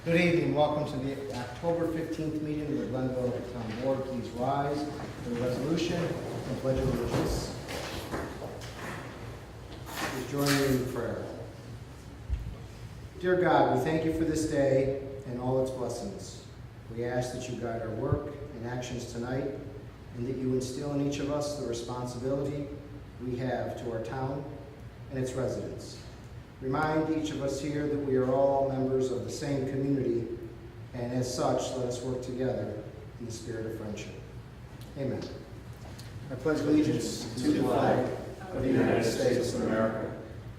Good evening. Welcome to the October 15th meeting of the Glenville Town Board. Please rise for the resolution and pledge of allegiance. Please join me in prayer. Dear God, we thank you for this day and all its blessings. We ask that you guide our work and actions tonight, and that you instill in each of us the responsibility we have to our town and its residents. Remind each of us here that we are all members of the same community, and as such, let us work together in the spirit of friendship. Amen. I pledge allegiance to the flag of the United States of America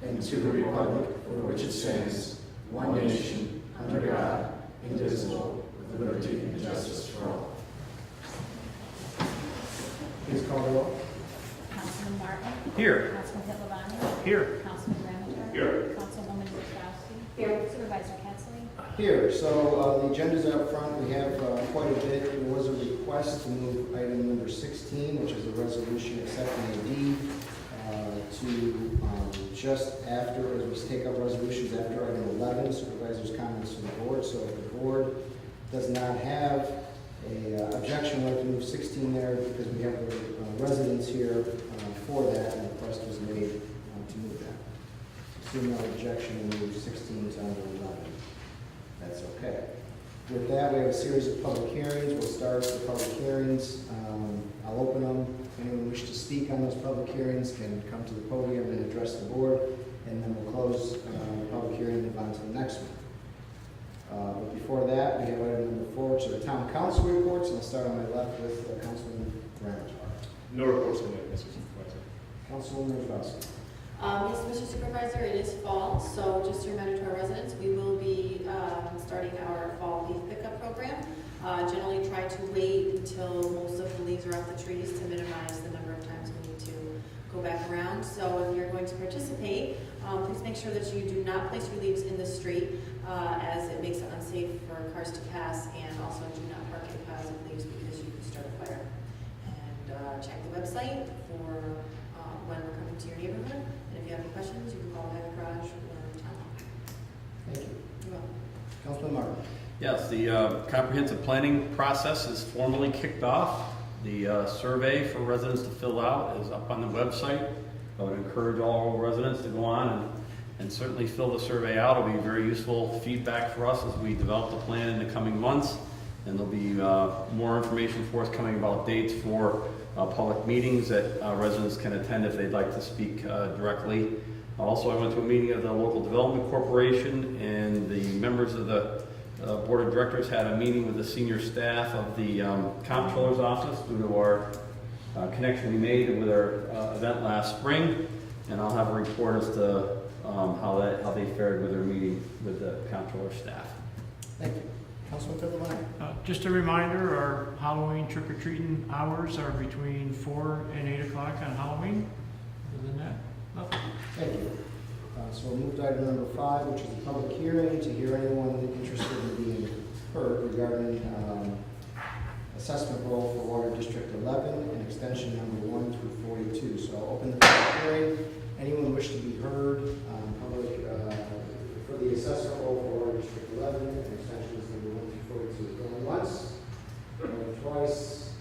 and to the republic for which it stands, one nation, under God, indivisible, with liberty and justice for all. Please call the roll. Councilman Martin. Here. Councilman Hippelbani. Here. Councilman Gramacher. Here. Councilwoman Wachowski. Here. Supervisor Ketzley. Here, so the agenda's out front. We have quite a bit. There was a request to move item number 16, which is a resolution accepting a deed to just after, as we take up resolutions after item 11, supervisor's comments to the board. So if the board does not have a objection, we'd like to move 16 there because we have the residents here for that, and the request was made to move that. Assume no objection, we'll move 16 to under 11. That's okay. With that, we have a series of public hearings. We'll start with the public hearings. I'll open them. Anyone wish to speak on those public hearings can come to the podium and address the board, and then we'll close the public hearing and move on to the next one. But before that, we have item number 4, which are the town council reports, and I'll start on my left with Councilman Gramacher. No reports tonight, Mr. Supervisor. Councilwoman Wachowski. Yes, Mr. Supervisor, it is fall, so just a reminder to our residents, we will be starting our fall leaf pickup program. Generally try to wait until most of the leaves are off the trees to minimize the number of times we need to go back around. So if you're going to participate, please make sure that you do not place your leaves in the street as it makes it unsafe for cars to pass, and also do not park in piles of leaves because you can start a fire. And check the website for when we're coming to your neighborhood. And if you have any questions, you can call Back Garage or town hall. Thank you. You're welcome. Councilman Martin. Yes, the comprehensive planning process is formally kicked off. The survey for residents to fill out is up on the website. I would encourage all residents to go on and certainly fill the survey out. It'll be very useful feedback for us as we develop the plan in the coming months. And there'll be more information forthcoming about dates for public meetings that residents can attend if they'd like to speak directly. Also, I went to a meeting of the Local Development Corporation, and the members of the Board of Directors had a meeting with the senior staff of the Comptroller's Office due to our connection we made with our event last spring. And I'll have a report as to how they fared with their meeting with the Comptroller staff. Thank you. Councilman Hippelbani. Just a reminder, our Halloween trick-or-treating hours are between 4 and 8 o'clock on Halloween. Other than that, nothing. Thank you. So we'll move to item number 5, which is a public hearing to hear anyone interested in being heard regarding assessment roll for Water District 11 and extension number 1 through 42. So I'll open the public hearing. Anyone wish to be heard for the assessment roll for Water District 11 and extensions number 1 through 42. Going once, going twice.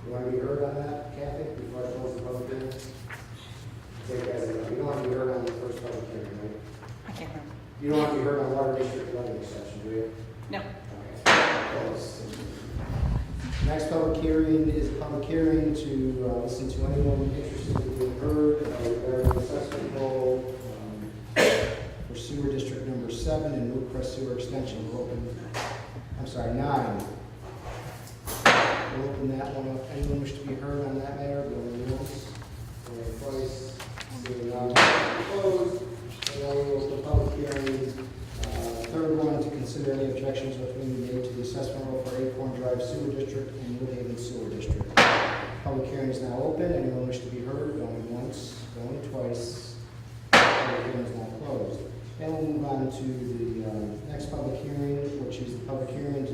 You want to be heard on that, Kathy, before I close the public hearing? You don't want to be heard on the first public hearing, right? I can't remember. You don't want to be heard on Water District 11 exception, do you? No. Okay. Close. Next public hearing is a public hearing to listen to anyone interested in being heard regarding assessment roll for sewer district number 7 and New Crest Sewer Extension. We'll open, 9. We'll open that one up. Anyone wish to be heard on that matter? Going once, going twice. Seeing none, closed. And then we will open the public hearing. Third one, to consider any objections which may be made to the assessment roll for Acorn Drive Sewer District and Woodhaven Sewer District. Public hearing is now open. Anyone wish to be heard? Going once, going twice. Public hearing is now closed. And we'll move on to the next public hearing, which is the public hearing to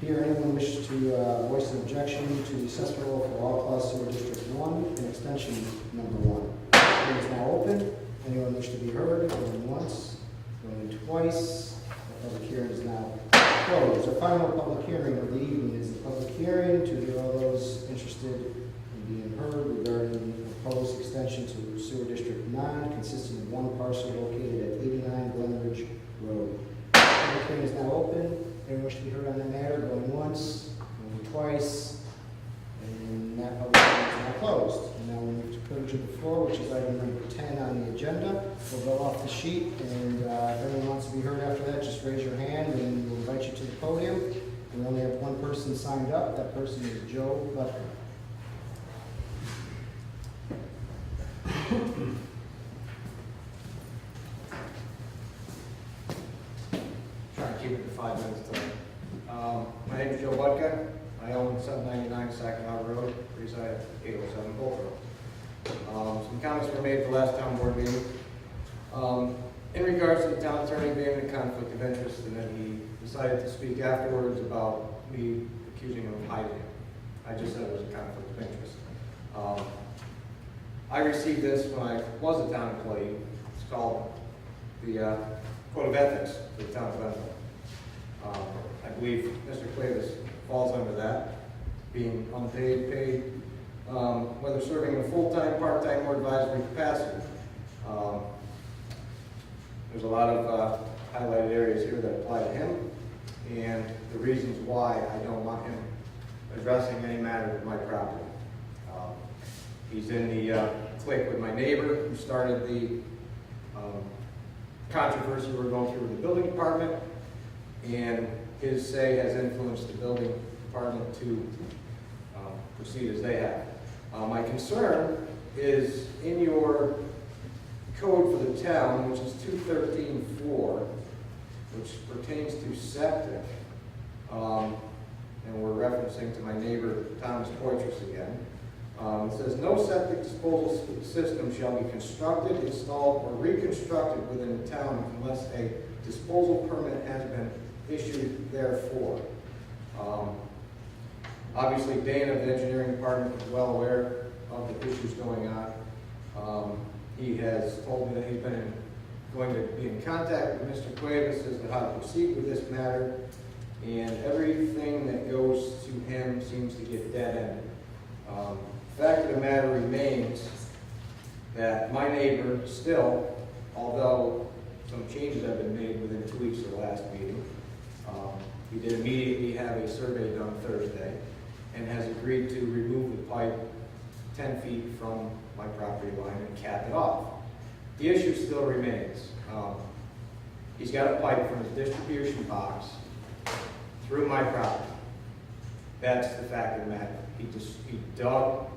hear anyone wish to voice an objection to the assessment roll for All Class Sewer District 1 and extension number 1. Hearing is now open. Anyone wish to be heard? Going once, Going twice. The public hearing is now closed. Our final public hearing of the evening is the public hearing to hear all those interested in being heard regarding the proposed extension to Sewer District 9, consisting of one parcel located at 89 Glenridge Road. Public hearing is now open. Anyone wish to be heard on that matter? Going once, going twice, and that public hearing is now closed. And now we move to privilege of the floor, which is item number 10 on the agenda. We'll go off the sheet, and if anyone wants to be heard after that, just raise your hand, and we'll invite you to the podium. We only have one person signed up. That person is Joe Butler. Try to keep it to 5 minutes today. My name is Joe Budka. I own 799 Saginaw Road, reside at 807 Bolt Road. Some comments were made at the last town board meeting. In regards to the town attorney being in a conflict of interest, and then he decided to speak afterwards about me accusing him of hiding it. I just said it was a conflict of interest. I received this when I was a town employee. It's called the Code of Ethics for the town of Glenville. I believe Mr. Cuevas falls under that, being unpaid, paid, whether serving in a full-time, part-time, or advisory capacity. There's a lot of highlighted areas here that apply to him, and the reasons why I don't want him addressing any matter with my property. He's in the clique with my neighbor who started the controversy we're going through with the building department, and his say has influenced the building department to proceed as they have. My concern is in your code for the town, which is 213.4, which pertains to septic, and we're referencing to my neighbor Thomas Poitras again. It says, no septic disposal system shall be constructed, installed, or reconstructed within the town unless a disposal permit has been issued therefor. Obviously, Dana of the engineering department is well aware of the issues going on. He has told me that he's been going to be in contact with Mr. Cuevas as to how to proceed with this matter, and everything that goes to him seems to get dead-ended. Fact of the matter remains that my neighbor still, although some changes have been made within 2 weeks of the last meeting, he did immediately have a survey done Thursday and has agreed to remove the pipe 10 feet from my property line and cap it off. The issue still remains. He's got a pipe from his distribution box through my property. That's the fact of the matter. He dug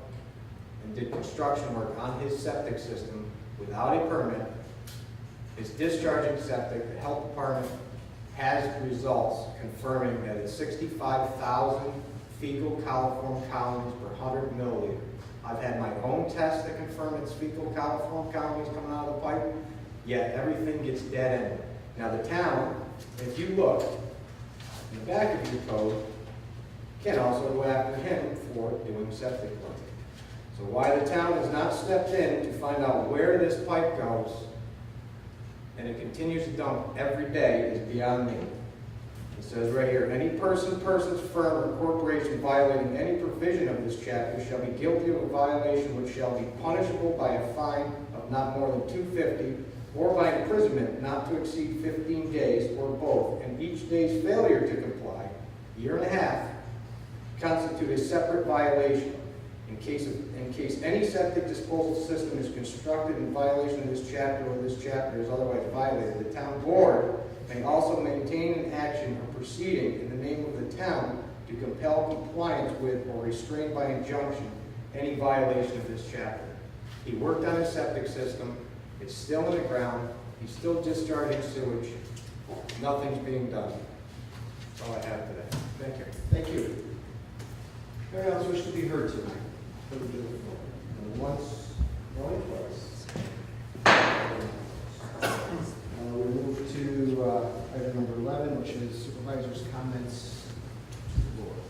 and did construction work on his septic system without a permit. His discharging septic, the health department has results confirming that it's 65,000 fecal coliform colonies per 100 milliliter. I've had my own test that confirm it's fecal coliform colonies coming out of the pipe, yet everything gets dead-ended. Now the town, if you look in the back of your code, can also go after him for doing septic work. So why the town has not stepped in to find out where this pipe goes, and it continues to dump every day, is beyond me. It says right here, any person, persons, firm, or corporation violating any provision of this chapter shall be guilty of a violation which shall be punishable by a fine of not more than $250 or by imprisonment not to exceed 15 days or both, and each day's failure to comply, year and a half, constitute a separate violation. In case any septic disposal system is constructed in violation of this chapter or this chapter is otherwise violated, the town board may also maintain an action or proceeding in the name of the town to compel compliance with or restrain by injunction any violation of this chapter. He worked on his septic system. It's still in the ground. He's still discharging sewage. Nothing's being done. That's all I have today. Thank you. Thank you. Anyone else wish to be heard tonight? Going once, going twice. We move to item number 11, which is supervisor's comments to the board.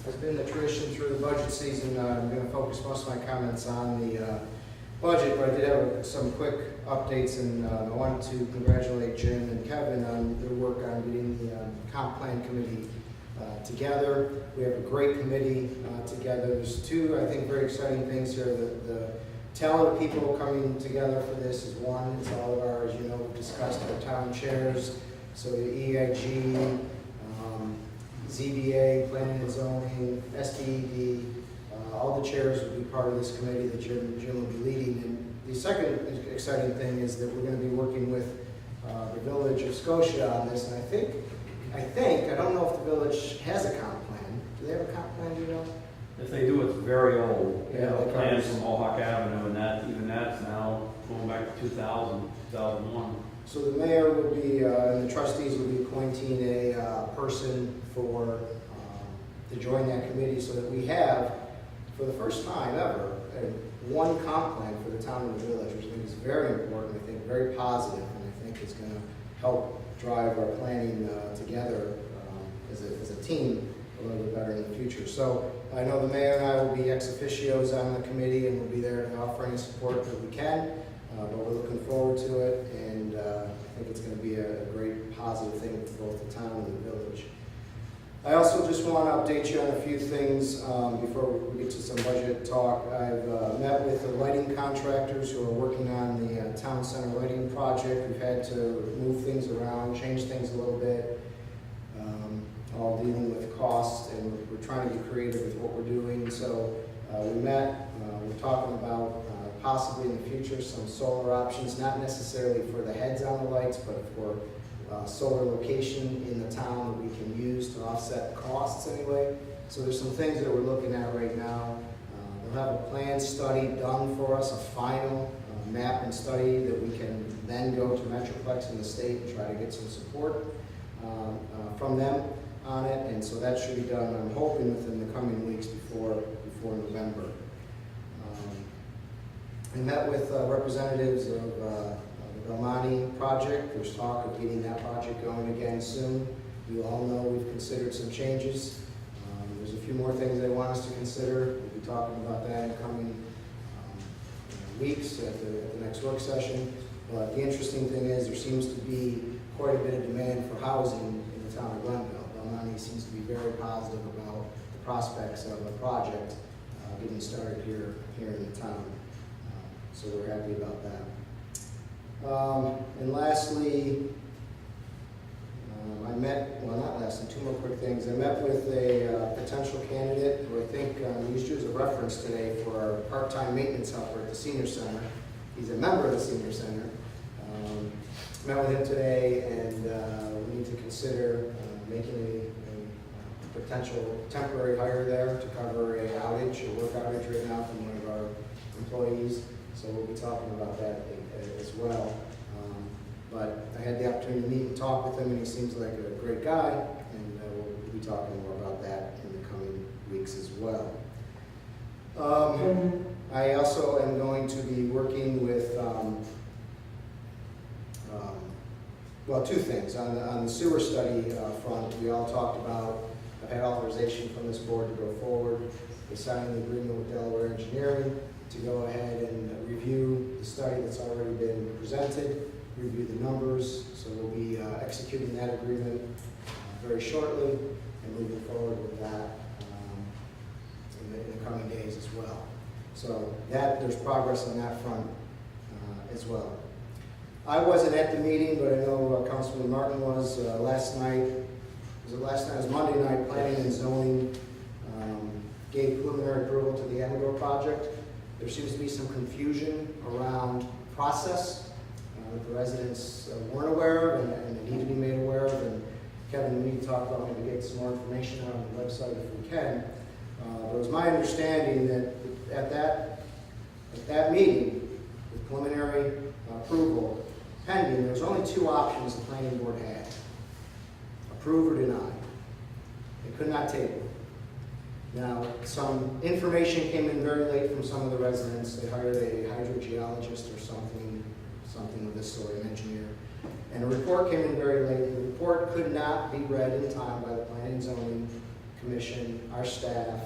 Has been the tradition through the budget season. I'm going to focus most of my comments on the budget, but I did have some quick updates, and I wanted to congratulate Jim and Kevin on their work on getting the comp plan committee together. We have a great committee together. There's two, I think, very exciting things here. The talent of people coming together for this is one. It's all of our, as you know, we've discussed our town chairs. So the EIG, ZBA, Planning and Zoning, SDED, all the chairs will be part of this committee that Jim will be leading. And the second exciting thing is that we're going to be working with the Village of Scotia on this. And I don't know if the village has a comp plan. Do they have a comp plan, do you know? If they do, it's very old. Yeah, The like plans ours. from Mohawk Avenue, and that's now going back to 2000, 2001. So the mayor will be, and the trustees will be appointing a person to join that committee so that we have, for the first time ever, one comp plan for the town and the village, which I think is very important, I think very positive, and I think is going to help drive our planning together as a team a little bit better in the future. So I know the mayor and I will be ex officios on the committee, and we'll be there to offer any support that we can, but we're looking forward to it, and I think it's going to be a great positive thing for both the town and the village. I also just want to update you on a few things before we get to some budget talk. I've met with the lighting contractors who are working on the town center lighting project. We've had to move things around, change things a little bit, all dealing with costs, and we're trying to be creative with what we're doing. So we met, we're talking about possibly in the future some solar options, not necessarily for the heads on the lights, but for solar location in the town that we can use to offset costs anyway. So there's some things that we're looking at right now. They'll have a plan study done for us, a final map and study that we can then go to Metroplex in the state and try to get some support from them on it. And so that should be done, I'm hoping, within the coming weeks before November. I met with representatives of the Belmonte project. There's talk of getting that project going again soon. You all know we've considered some changes. There's a few more things they want us to consider. We'll be talking about that in coming weeks at the next work session. But the interesting thing is there seems to be quite a bit of demand for housing in the town of Glenville. Belmonte seems to be very positive about the prospects of a project getting started here in the town. So we're happy about that. And lastly, two more quick things. I met with a potential candidate who I think used you as a reference today for our part-time maintenance helper at the senior center. He's a member of the senior center. Met with him today, and we need to consider making a potential temporary hire there to cover a work outage right now from one of our employees. So we'll be talking about that as well. But I had the opportunity to meet and talk with him, and he seems like a great guy, and we'll be talking more about that in the coming weeks as well. I also am going to be working with, two things. On the sewer study front, we all talked about, I've had authorization from this board to go forward. We're signing the agreement with Delaware Engineering to go ahead and review the study that's already been presented, review the numbers. So we'll be executing that agreement very shortly and moving forward with that in the coming days as well. So there's progress on that front as well. I wasn't at the meeting, but I know Councilman Martin was last night. Was it last night? It was Monday night. Planning and Zoning gave preliminary approval to the Amago project. There seems to be some confusion around process that the residents weren't aware of and they need to be made aware of. And Kevin, we need to talk about maybe get some more information out on the website if we can. But it was my understanding that at that meeting, with preliminary approval pending, there was only two options the planning board had: approve or deny. They could not table. Now, some information came in very late from some of the residents. They hired a hydrogeologist or something of this sort, an engineer. And a report came in very late. The report could not be read in time by the Planning and Zoning Commission, our staff,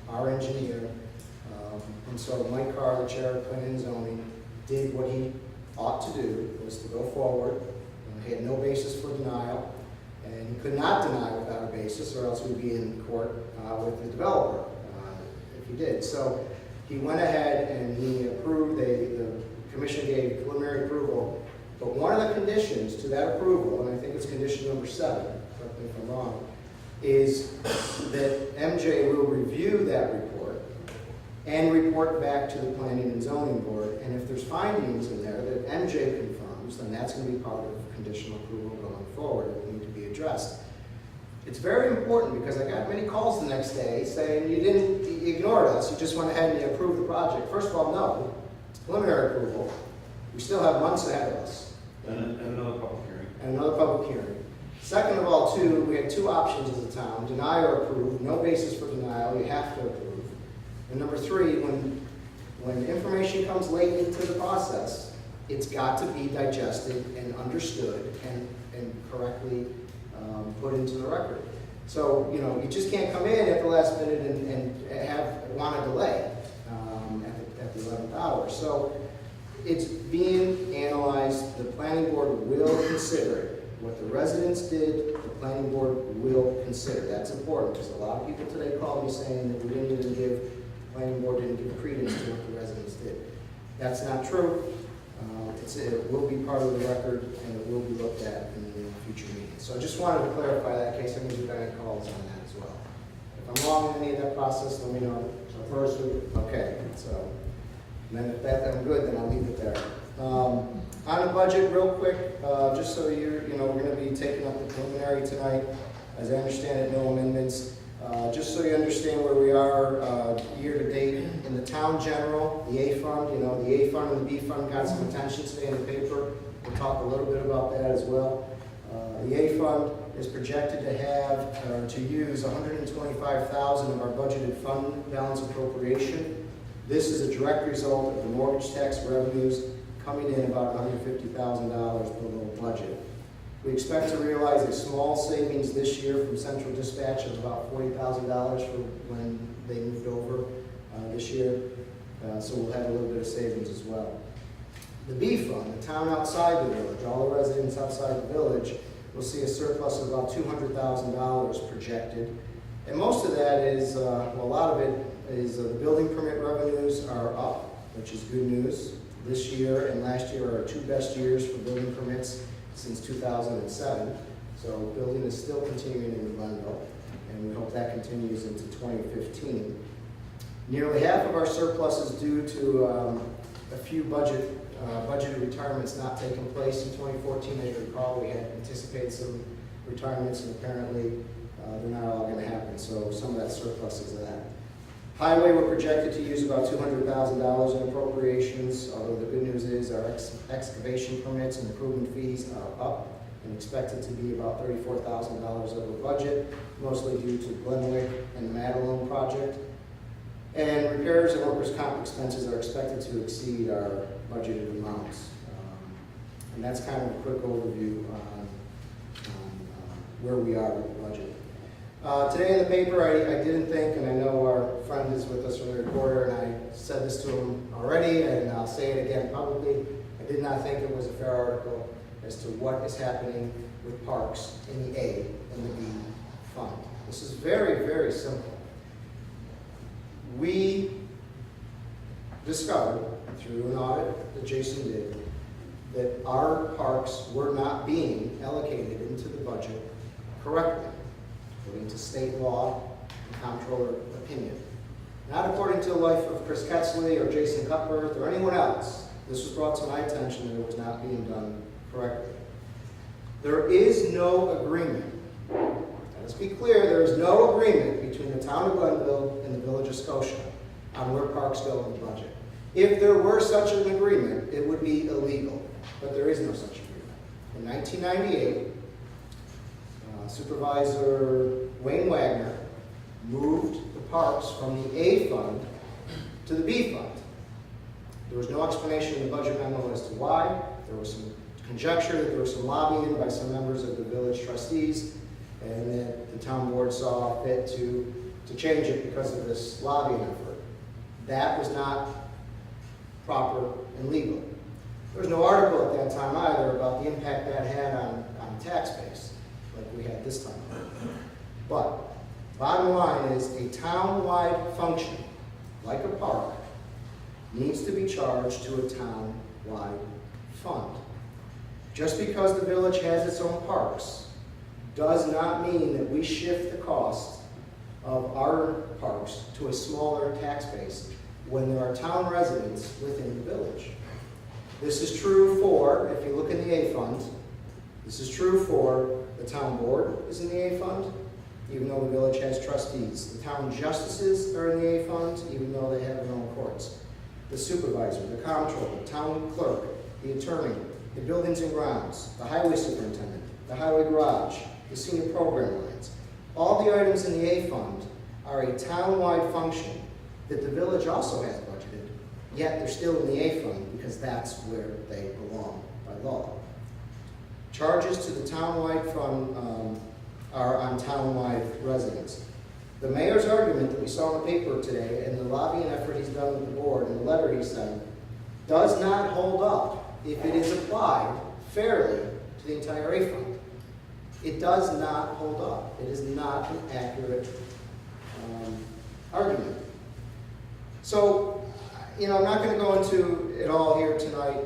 our engineer. And so Mike Carr, the chair of planning and zoning, did what he ought to do, was to go forward. He had no basis for denial, and he could not deny without a basis, or else we'd be in court with the developer if he did. So he went ahead and he approved, the commission gave preliminary approval, but one of the conditions to that approval, and I think it's condition number 7, correct me if I'm wrong, is that MJ will review that report and report back to the planning and zoning board, and if there's findings in there that MJ confirms, then that's going to be part of conditional approval going forward that need to be addressed. It's very important because I got many calls the next day saying you ignored us, you just went ahead and you approved the project. First of all, no, it's preliminary approval. We still have months ahead of us. And another public hearing. And another public hearing. Second of all, too, we had 2 options as a town, deny or approve, no basis for denial, you have to approve. And number 3, when information comes late into the process, it's got to be digested and understood and correctly put into the record. So, you just can't come in at the last minute and want a delay at the 11th hour. So it's being analyzed. The planning board will consider it. What the residents did, the planning board will consider. That's important because a lot of people today called me saying that the planning board didn't give credence to what the residents did. That's not true. It will be part of the record and it will be looked at in the future meetings. So I just wanted to clarify that in case any of you got any calls on that as well. If I'm wrong in any of that process, let me know. So first, okay. So then if I'm good, then I'll leave it there. On the budget, real quick, just so we're going to be taking up the preliminary tonight. As I understand it, no amendments. Just so you understand where we are year to date in the town general, the A fund, the A fund and the B fund got some attention today in the paper. We'll talk a little bit about that as well. The A fund is projected to have to use $125,000 of our budgeted fund balance appropriation. This is a direct result of the mortgage tax revenues coming in about $150,000 below budget. We expect to realize a small savings this year from central dispatch of about $40,000 for when they moved over this year. So we'll have a little bit of savings as well. The B fund, the town outside the village, all the residents outside the village, will see a surplus of about $200,000 projected. And most of that is, a lot of it is the building permit revenues are up, which is good news. This year and last year are our 2 best years for building permits since 2007. So building is still continuing in Glenville, and we hope that continues into 2015. Nearly half of our surplus is due to a few budgeted retirements not taking place in 2014. As you recall, we had anticipated some retirements, and apparently they're not all going to happen. So some of that surplus is that. Highway, we're projected to use about $200,000 in appropriations, although the good news is our excavation permits and improvement fees are up and expected to be about $34,000 over budget, mostly due to Glenwick and the Madelone project. And repairs and workers' comp expenses are expected to exceed our budgeted amounts. And that's kind of a quick overview on where we are with the budget. Today in the paper, I didn't think, and I know our friend is with us from the reporter, and I said this to him already, and I'll say it again publicly, I did not think it was a fair article as to what is happening with parks in the A and the B fund. This is very, very simple. We discovered through an audit that Jason did that our parks were not being allocated into the budget correctly, according to state law and comptroller opinion. Not according to the life of Chris Ketzley or Jason Cutworth or anyone else. This was brought to my attention that it was not being done correctly. There is no agreement. Let's be clear, there is no agreement between the town of Glenville and the village of Scotia on where parks go in the budget. If there were such an agreement, it would be illegal, but there is no such agreement. In 1998, Supervisor Wayne Wagner moved the parks from the A fund to the B fund. There was no explanation in the budget memo as to why. There was some conjecture that there was some lobbying by some members of the village trustees, and that the town board saw fit to to change it because of this lobbying effort. That was not proper and legal. There was no article at that time either about the impact that had on tax base, like we had this time. But bottom line is a town-wide function, like a park, needs to be charged to a town-wide fund. Just because the village has its own parks does not mean that we shift the cost of our parks to a smaller tax base when there are town residents within the village. This is true for, if you look in the A fund, this is true for the town board is in the A fund, even though the village has trustees. The town justices are in the A fund, even though they have their own courts. The supervisor, the comptroller, the town clerk, the attorney, the buildings and grounds, the highway superintendent, the highway garage, the senior program lines. All the items in the A fund are a town-wide function that the village also has budgeted, yet they're still in the A fund because that's where they belong by law. Charges to the town-wide fund are on town-wide residents. The mayor's argument that we saw in the paper today and the lobbying effort he's done with the board and the letter he sent does not hold up if it is applied fairly to the entire A fund. It does not hold up. It is not an accurate argument. So, I'm not going to go into it all here tonight,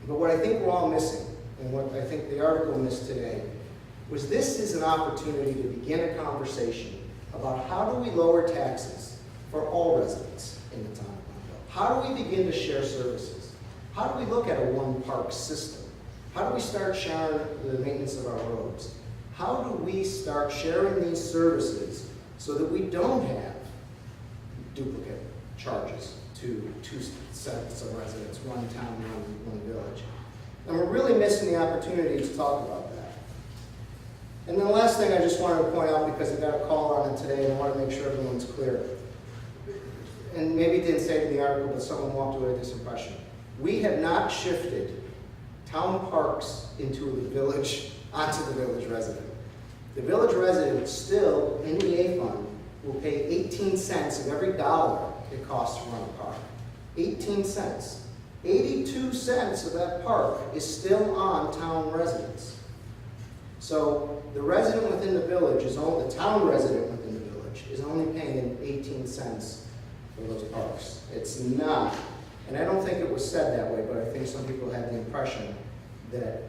but what I think we're all missing, and what I think the article missed today, was this is an opportunity to begin a conversation about how do we lower taxes for all residents in the town of Glenville? How do we begin to share services? How do we look at a one-park system? How do we start sharing the maintenance of our roads? How do we start sharing these services so that we don't have duplicate charges to two sets of residents, one town, one village? And we're really missing the opportunity to talk about that. And then the last thing I just wanted to point out, because I got a call on it today and I want to make sure everyone's clear. And maybe it didn't say it in the article, but someone walked away with this impression. We have not shifted town parks into the village, onto the village resident. The village resident still, in the A fund, will pay 18 cents of every dollar it costs to run a park. 18 cents. 82 cents of that park is still on town residents. So the resident within the village is only, the town resident within the village is only paying 18 cents for those parks. It's not, and I don't think it was said that way, but I think some people had the impression that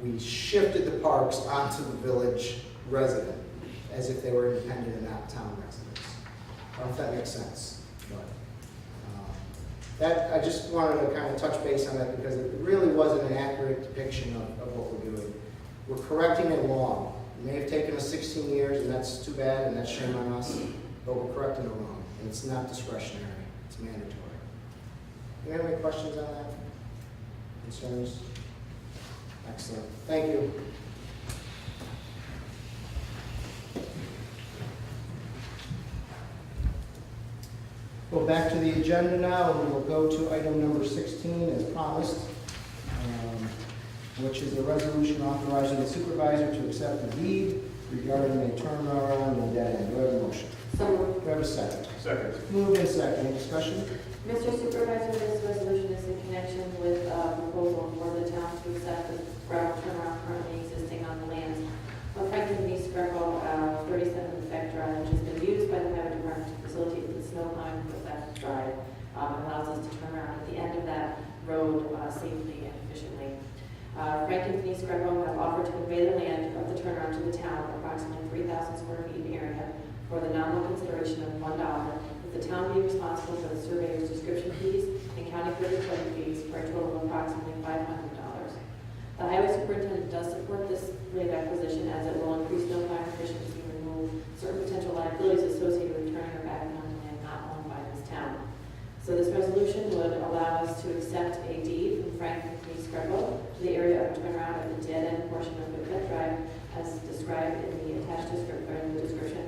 we shifted the parks onto the village resident as if they were independent and not town residents. I don't know if that makes sense, but that I just wanted to kind of touch base on that because it really wasn't an accurate depiction of what we're doing. We're correcting a wrong. It may have taken us 16 years, and that's too bad, and that's shame on us, but we're correcting a wrong, and it's not discretionary, it's mandatory. Do you have any questions on that? Concerns? Excellent. Thank you. Go back to the agenda now, and we'll go to item number 16 as promised, which is a resolution authorizing the supervisor to accept the deed regarding a turnaround and dead end. Do I have a motion? So moved. Do I have a second? Second. Moved and second. Any discussion? Mr. Supervisor, this resolution is in connection with a proposal for the town to accept the gravel turnaround currently existing on the lands of Franklin v. Greco, 37 Effect Drive, which has been used by the highway department to facilitate the snow plowing for Effect Drive. Allows us to turn around at the end of that road safely and efficiently. Franklin v. Greco have offered to convey the land of the turnaround to the town, approximately 3,000 square feet in area, for the nominal consideration of $1, with the town being responsible for the surveyor's description fees and county clerk recording fees for a total of approximately $500. The highway superintendent does support this land acquisition as it will increase snow plowing efficiency and remove certain potential liabilities associated with turning or backing on land not owned by this town. So this resolution would allow us to accept a deed from Franklin v. Greco to the area of turnaround of the dead end portion of Effect Drive as described in the attached description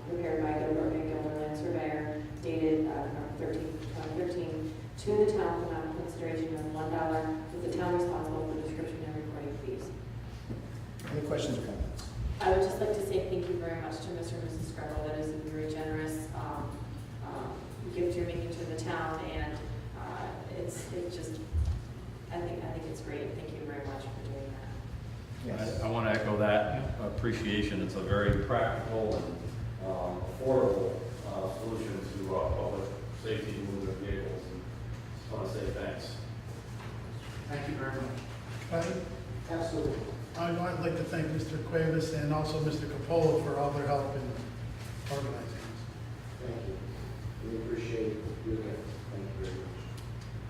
prepared by Gilbert and Gilbert Land Surveyor dated November 13, 2013 to the town for nominal consideration of $1 with the town responsible for description and recording fees. Any questions or comments? I would just like to say thank you very much to Mr. and Mrs. Greco. That is a very generous gift you're making to the town, and it's just, I think it's great. Thank you very much for doing that. Yes. I want to echo that appreciation. It's a very practical and affordable solution to public safety movement vehicles. And just want to say thanks. Thank you very much. Absolutely. I'd like to thank Mr. Cuevas and also Mr. Capola for all their help in organizing this. Thank you. We appreciate you again. Thank you very much.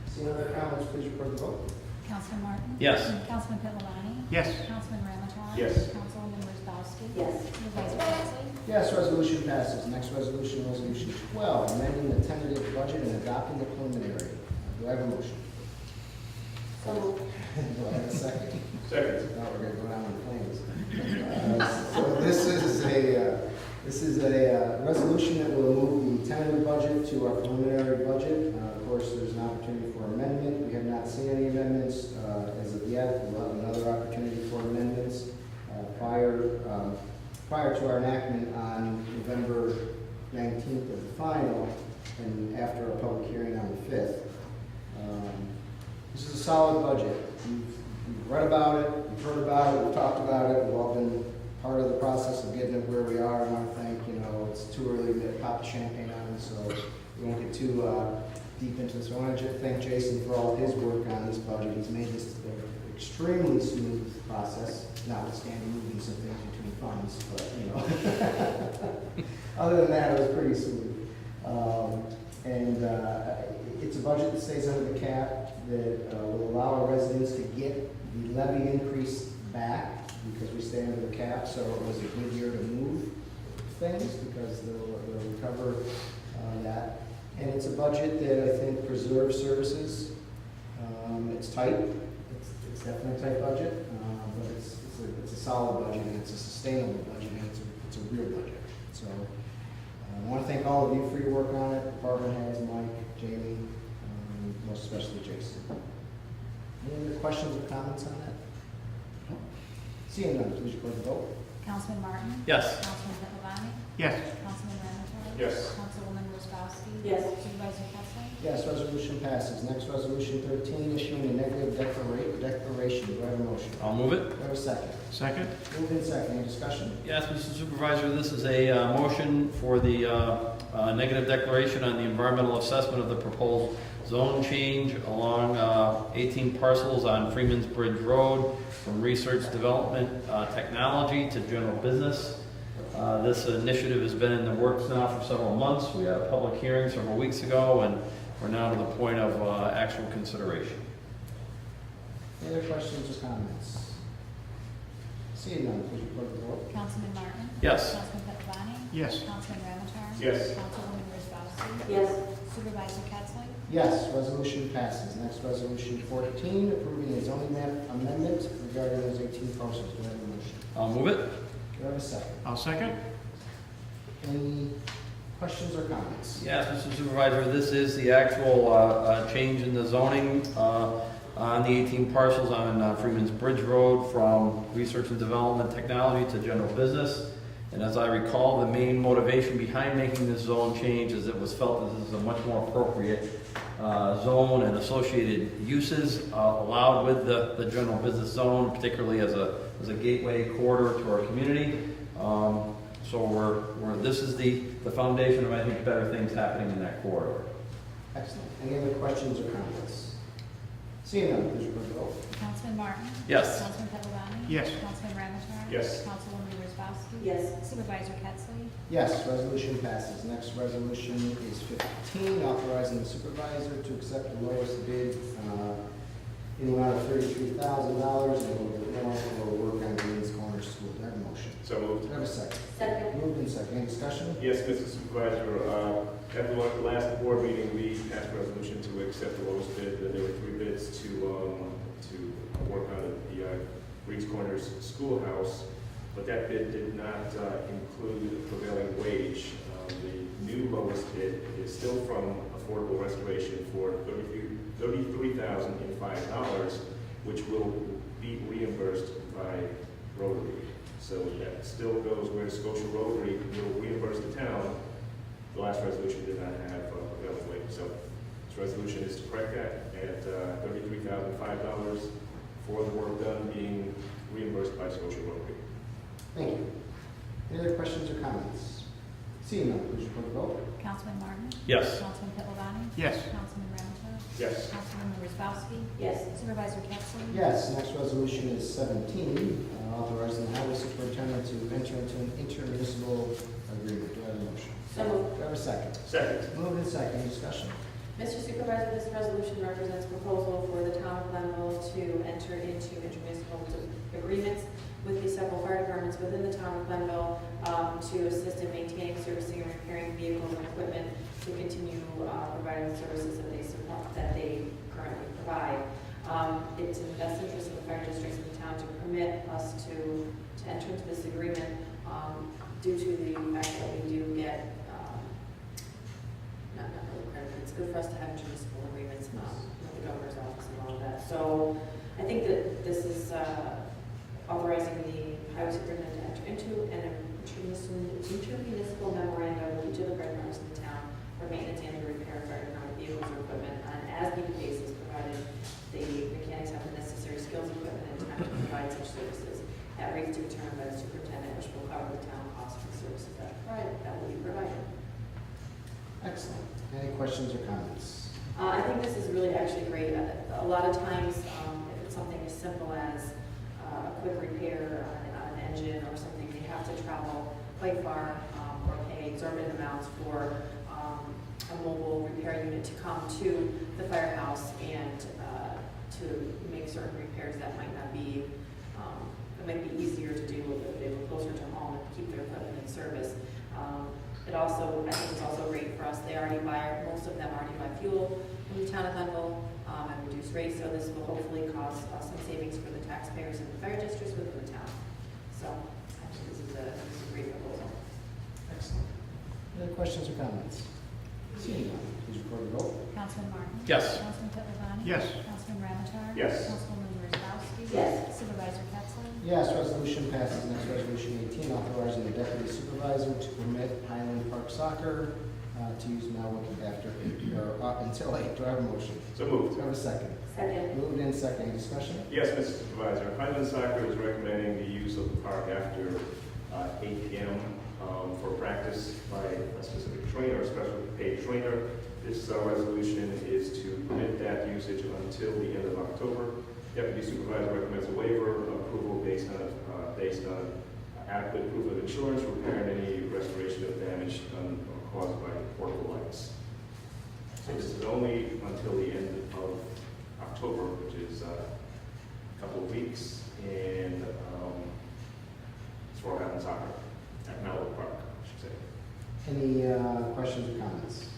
See other comments, please record the vote. Councilman Martin? Yes. Councilman Pittavani? Yes. Councilman Ramichardt? Yes. Councilwoman Wozzachowski? Yes. Supervisor Kelsey? Yes, resolution passes. Next resolution, resolution 12, amending the tentative budget and adopting the preliminary. Do I have a motion? So moved. Do I have a second? Second. Now we're gonna go down in flames. So this is a resolution that will move the tentative budget to our preliminary budget. Of course, there's an opportunity for amendment. We have not seen any amendments as of yet. We'll have another opportunity for amendments prior to our enactment on November 19th of the final and after a public hearing on the 5th. This is a solid budget. We've read about it, we've heard about it, we've talked about it, we've all been part of the process of getting it where we are. I want to thank, it's too early to pop the champagne on it, so we won't get too deep into this. I want to thank Jason for all his work on this budget. He's made this an extremely smooth process, notwithstanding moving some things between funds, but, other than that, it was pretty smooth. It's a budget that stays under the cap, that will allow our residents to get the levy increase back because we stay under the cap, so it was a good year to move things because they'll recover that. And it's a budget that I think preserves services. It's tight, it's definitely a tight budget, but it's a solid budget, and it's a sustainable budget, and it's a real budget. So I want to thank all of you for your work on it, department heads, Mike, Jamie, most especially Jason. Any other questions or comments on that? No? Seeing none, please record the vote. Councilman Martin? Yes. Councilman Pittavani? Yes. Councilman Ramichardt? Yes. Councilwoman Wozzachowski? Yes. Supervisor Kelsey? Yes, resolution passes. Next, resolution 13, issuing a negative declaration. Do I have a motion? I'll move it. Do I have a second? Second? Moved in second. Any discussion? Yes, Mr. Supervisor, this is a motion for the negative declaration on the environmental assessment of the proposed zone change along 18 parcels on Freeman's Bridge Road from research development technology to general business. This initiative has been in the works now for several months. We had a public hearing several weeks ago, and we're now to the point of actual consideration. Any other questions or comments? Seeing none, please record the vote. Councilman Martin? Yes. Councilman Pittavani? Yes. Councilman Ramichardt? Yes. Councilwoman Wozzachowski? Yes. Supervisor Kelsey? Yes, resolution passes. Next, resolution 14, approving a zoning map amendment regarding those 18 parcels. Do I have a motion? I'll move it. Do I have a second? I'll second. Any questions or comments? Yes, Mr. Supervisor, this is the actual change in the zoning on the 18 parcels on Freeman's Bridge Road from research and development technology to general business. And as I recall, the main motivation behind making this zone change is it was felt that this is a much more appropriate zone and associated uses allowed with the general business zone, particularly as a gateway corridor to our community. So this is the foundation of, I think, better things happening in that corridor. Excellent. Any other questions or comments? Seeing none, please record the vote. Councilman Martin? Yes. Councilman Pittavani? Yes. Councilman Ramichardt? Yes. Councilwoman Wozzachowski? Yes. Supervisor Kelsey? Yes, resolution passes. Next resolution is 15, authorizing the supervisor to accept the lowest bid in the amount of $33,000 and a little bit more for work on Greens Corner School. Do I have a motion? So moved. Do I have a second? Second. Moved in second. Any discussion? Yes, Mr. Supervisor, at the last board meeting, we passed a resolution to accept the lowest bid. There were 3 bids to work on the Reed's Corners Schoolhouse, but that bid did not include the prevailing wage. The new lowest bid is still from Affordable Restoration for $33,005, which will be reimbursed by Rotary. So that still goes where Scotia Rotary will reimburse the town. The last resolution did not have prevailing wage. So this resolution is to correct that at $33,005 for the work done being reimbursed by Scotia Rotary. Thank you. Any other questions or comments? Seeing none, please record the vote. Councilman Martin? Yes. Councilman Pittavani? Yes. Councilman Ramichardt? Yes. Councilwoman Wozzachowski? Yes. Supervisor Capson? Yes, next resolution is 17, authorizing the highway superintendent to enter into an intermunicipal agreement. Do I have a motion? So moved. Do I have a second? Second. Moved and second, any discussion? Mr. Supervisor, this resolution represents a proposal for the town of Glenville to enter into intermunicipal agreements with the several fire departments within the town of Glenville to assist in maintaining, servicing, and repairing vehicles and equipment to continue providing the services that they support, that they currently provide. It's in the best interest of the fire districts in the town to permit us to enter into this agreement due to the fact that we do get not really credit. It's good for us to have intermunicipal agreements with the governor's office and all of that. So I think that this is authorizing the highway superintendent to enter into an intermunicipal memorandum with each of the fire departments in the town for maintenance and the repair of fire department vehicles or equipment on an as-needed basis, provided the mechanics have the necessary skills, equipment, and time to provide such services at rates determined by the superintendent, which will cover the town costs for the services that will be provided. Excellent. Any questions or comments? I think this is really actually great. A lot of times, if it's something as simple as a quick repair on an engine or something, they have to travel quite far or pay exorbitant amounts for a mobile repair unit to come to the firehouse and to make certain repairs that might not be, it might be easier to do if they were closer to home and keep their equipment in service. It also, I think it's also great for us. They already buy, most of them already buy fuel from the town of Glenville at reduced rates, so this will hopefully cause some savings for the taxpayers and the fire districts within the town. So I think this is a great proposal. Excellent. Any other questions or comments? Seeing none, please record the vote. Councilman Martin? Yes. Councilman Pittavani? Yes. Councilman Ramichardt? Yes. Councilwoman Wozzachowski? Yes. Supervisor Capson? Yes, resolution passes. Next, resolution 18, authorizing the deputy supervisor to permit Highland Park Soccer to use Melwick after, or until 8. Do I have a motion? So moved. Do I have a second? Second. Moved in second. Any discussion? Yes, Mr. Supervisor. Highland Soccer is recommending the use of the park after 8 p.m. For practice by a specific trainer, a special paid trainer. This resolution is to permit that usage until the end of October. Deputy Supervisor recommends a waiver of approval based on adequate proof of insurance, repair and any restoration of damage done or caused by portable lights. So this is only until the end of October, which is a couple of weeks, and it's for Highland Soccer at Melwood Park, I should say. Any questions or comments?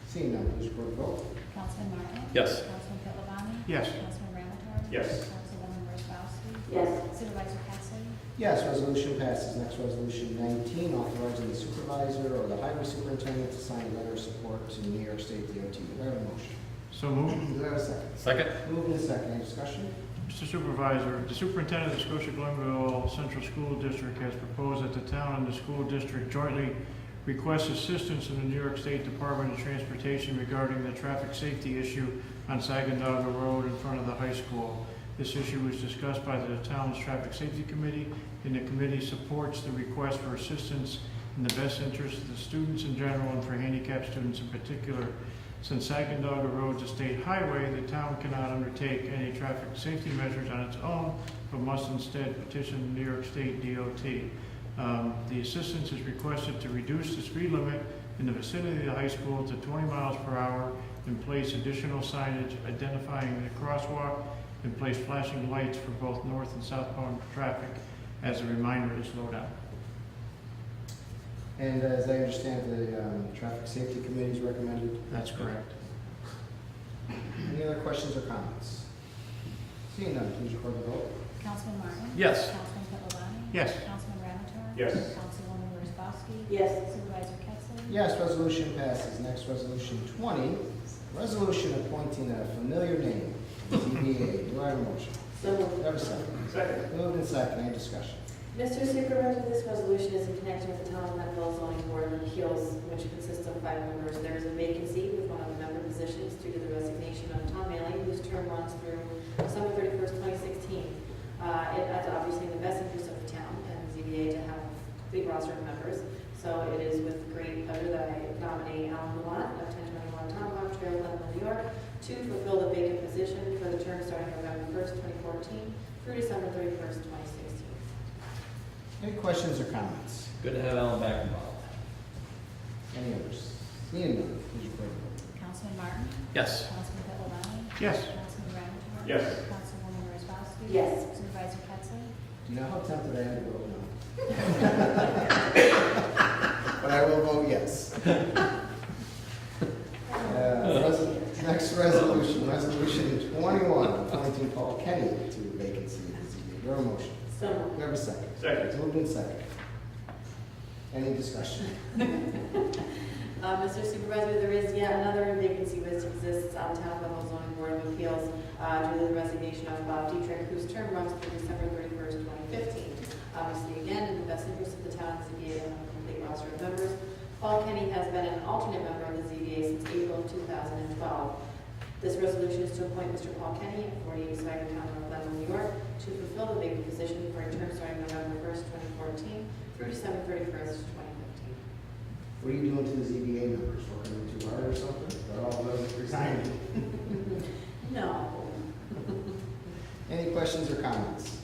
Seeing none, please record the vote. Councilman Martin? Yes. Councilman Pittavani? Yes. Councilman Ramichardt? Yes. Councilwoman Wozzachowski? Yes. Supervisor Capson? Yes, resolution passes. Next, resolution 19, authorizing the supervisor or the highway superintendent to sign a letter of support to New York State DOT. Do I have a motion? So moved. Do I have a second? Second. Moved in second. Any discussion? Mr. Supervisor, the superintendent of the Scotia Glenville Central School District has proposed that the town and the school district jointly request assistance from the New York State Department of Transportation regarding the traffic safety issue on Sagamore Road in front of the high school. This issue was discussed by the town's Traffic Safety Committee, and the committee supports the request for assistance in the best interest of the students in general and for handicapped students in particular. Since Sagamore Road is a state highway, the town cannot undertake any traffic safety measures on its own, but must instead petition the New York State DOT. The assistance is requested to reduce the speed limit in the vicinity of the high school to 20 miles per hour and place additional signage identifying the crosswalk and place flashing lights for both north and southbound traffic as a reminder to slow down. And as I understand, the Traffic Safety Committee is recommended. That's correct. Any other questions or comments? Seeing none, please record the vote. Councilman Martin? Yes. Councilman Pittavani? Yes. Councilman Ramichardt? Yes. Councilwoman Wozzachowski? Yes. Supervisor Capson? Yes, resolution passes. Next, resolution 20, resolution appointing a familiar name, ZBA. Do I have a motion? So moved. Do I have a second? Second. Moved in second. Any discussion? Mr. Supervisor, this resolution is in connection with the Town of Glenville zoning board of appeals, which consists of 5 members. There is a vacancy with one of the member positions due to the resignation of Tom Maley, whose term runs through December 31st, 2016. It's obviously in the best interest of the town and the ZBA to have a complete roster of members. So it is with great pleasure that I nominate Alan Lamont of 1021 Tomahawk Trail, Glenville, New York, to fulfill the vacant position for the term starting November 1st, 2014 through December 31st, 2016. Any questions or comments? Good to have Alan back involved. Any others? Seeing none, please record the vote. Councilman Martin? Yes. Councilman Pittlebaum? Yes. Councilman Ramichardt? Yes. Councilwoman Wozzachowski? Yes. Supervisor Pettsley? Do you know how tempted I am to vote no? But I will vote yes. Next resolution, resolution 21, appointing Paul Kenny to the vacancy of the ZBA. Do I have a motion? So Do I have a second? Second. It's moved in second. Any discussion? Mr. Supervisor, there is yet another vacancy which exists on Town Level Zoning Board of Appeals due to the resignation of Bob Dietrich, whose term runs through December 31st, 2015. Obviously, again, in the best interest of the town, the ZBA will have a complete roster of members. Paul Kenny has been an alternate member of the ZBA since April of 2012. This resolution is to appoint Mr. Paul Kenny of 48 Cyber Town of Glenville, New York, to fulfill the vacant position for a term starting November 1st, 2014 through December 31st, 2015. What are you doing to the ZBA members? Working them too hard or something? They're all resigning. No. Any questions or comments?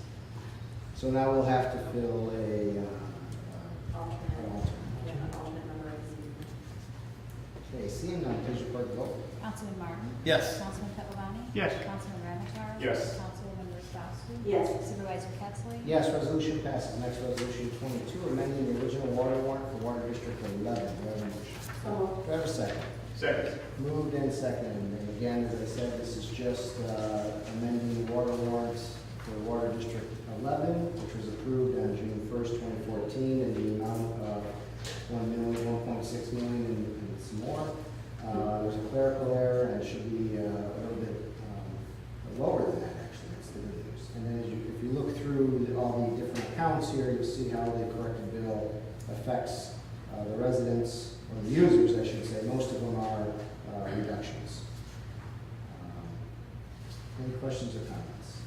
So now we'll have to fill a Alternate. an alternate. Yeah, an alternate member of the ZBA. Okay, seeing none, please record the vote. Councilman Martin? Yes. Councilman Pittlebaum? Yes. Councilman Ramichardt? Yes. Councilwoman Wozzachowski? Yes. Supervisor Pettsley? Yes, resolution passes. Next resolution 22, amending the original water warrant for Water District 11. Do I have a motion? So moved. Do I have a second? Second. Moved and seconded. And again, as I said, this is just amending the water warrants for Water District 11, which was approved on June 1st, 2014, in the amount of $1.6 million and some more. There's a clerical error, and it should be a little bit lower than that, actually. That's the good news. And then if you look through all the different accounts here, you'll see how the corrected bill affects the residents, or the users, I should say. Most of them are reductions. Any questions or comments?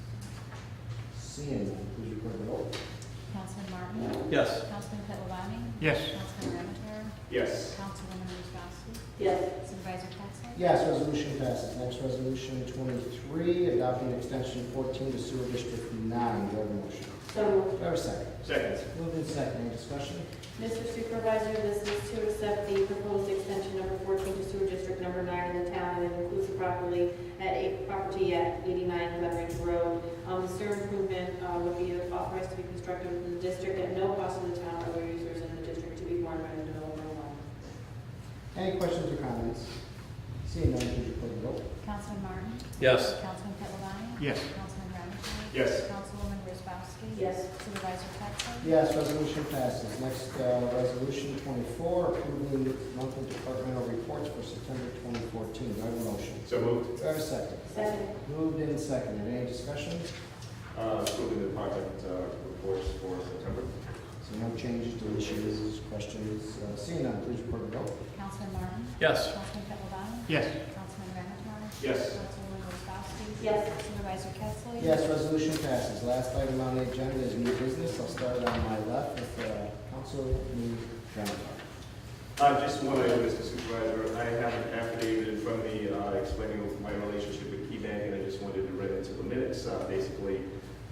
Seeing none, please record the vote. Councilman Martin? Yes. Councilman Pittlebaum? Yes. Councilman Ramichardt? Yes. Councilwoman Wozzachowski? Yes. Supervisor Pettsley? Yes, resolution passes. Next, resolution 23, adopting extension 14 to sewer district 9. Do I have a motion? So moved. Do I have a second? Second. Moved in second. Any discussion? Mr. Supervisor, this is to accept the proposed extension number 14 to sewer district number 9 in the town, and it includes the property at 89 Glenridge Road. The sewer improvement would be authorized to be constructed within the district at no cost to the town or other users in the district to be borne by the developer alone. Any questions or comments? Seeing none, please record the vote. Councilman Martin? Yes. Councilman Pittlebaum? Yes. Councilman Ramichardt? Yes. Councilwoman Wozzachowski? Yes. Supervisor Pettsley? Yes, resolution passes. Next, resolution 24, approving monthly departmental reports for September 2014. Do I have a motion? So moved. Do I have a second? Second. Moved in second. Any discussion? Approving the department reports for September. So no changes, deletions, questions? Seeing none, please record the vote. Councilman Martin? Yes. Councilman Pittlebaum? Yes. Councilman Ramichardt? Yes. Councilwoman Wozzachowski? Yes. Supervisor Pettsley? Yes, resolution passes. Last item on the agenda is new business. I'll start on my left with Councilman Ramichardt. Just one item, Mr. Supervisor. I have an affidavit from me explaining my relationship with KeyBank, and I just wanted to read into the minutes. Basically,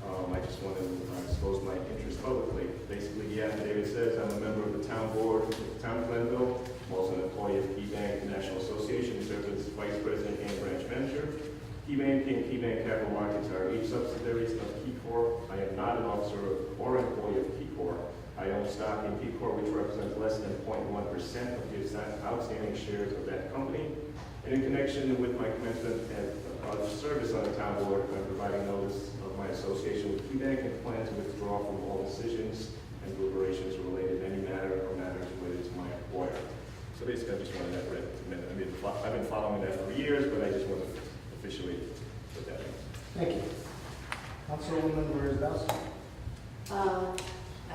I just want to expose my interest publicly. Basically, the affidavit says I'm a member of the town board of the town of Glenville. I'm also an employee of KeyBank National Association, serves as vice president and branch manager. KeyBank and KeyBank Capital Markets are each subsidiaries of KeyCorp. I am not an officer or employee of KeyCorp. I own stock in KeyCorp, which represents less than 0.1% of the outstanding shares of that company. And in connection with my commencement of service on the town board, I'm providing notice of my association with KeyBank and plan to withdraw from all decisions and deliberations related to any matter or matters related to my employer. So basically, I just wanted that read. I mean, I've been following that for years, but I just want to officially put that in. Thank you. Councilwoman Wozzachowski. I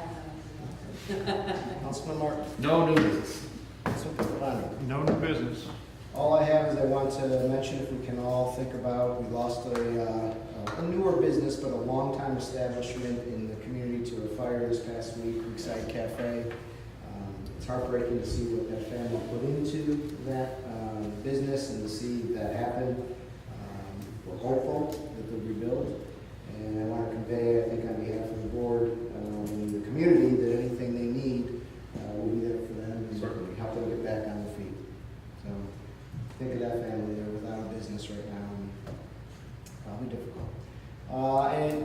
Councilman Martin, No new business. Councilman Capelani. No new business. All I have is I want to mention, if we can all think about, we lost a newer business, but a longtime establishment in the community to a fire this past week, Creekside Cafe. It's heartbreaking to see what that family put into that business and to see that happen. We're hopeful that they'll rebuild. And I want to convey, I think on behalf of the board and the community, that anything they need, we'll be there for them and certainly help them get back on their feet. So think of that family there without a business right now, and probably difficult.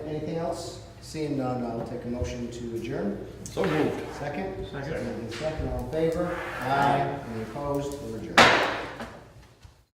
Anything else? Seeing none, I'll take a motion to adjourn. So moved. Second? Second. Second, all in favor? Aye. Any opposed? We're adjourned.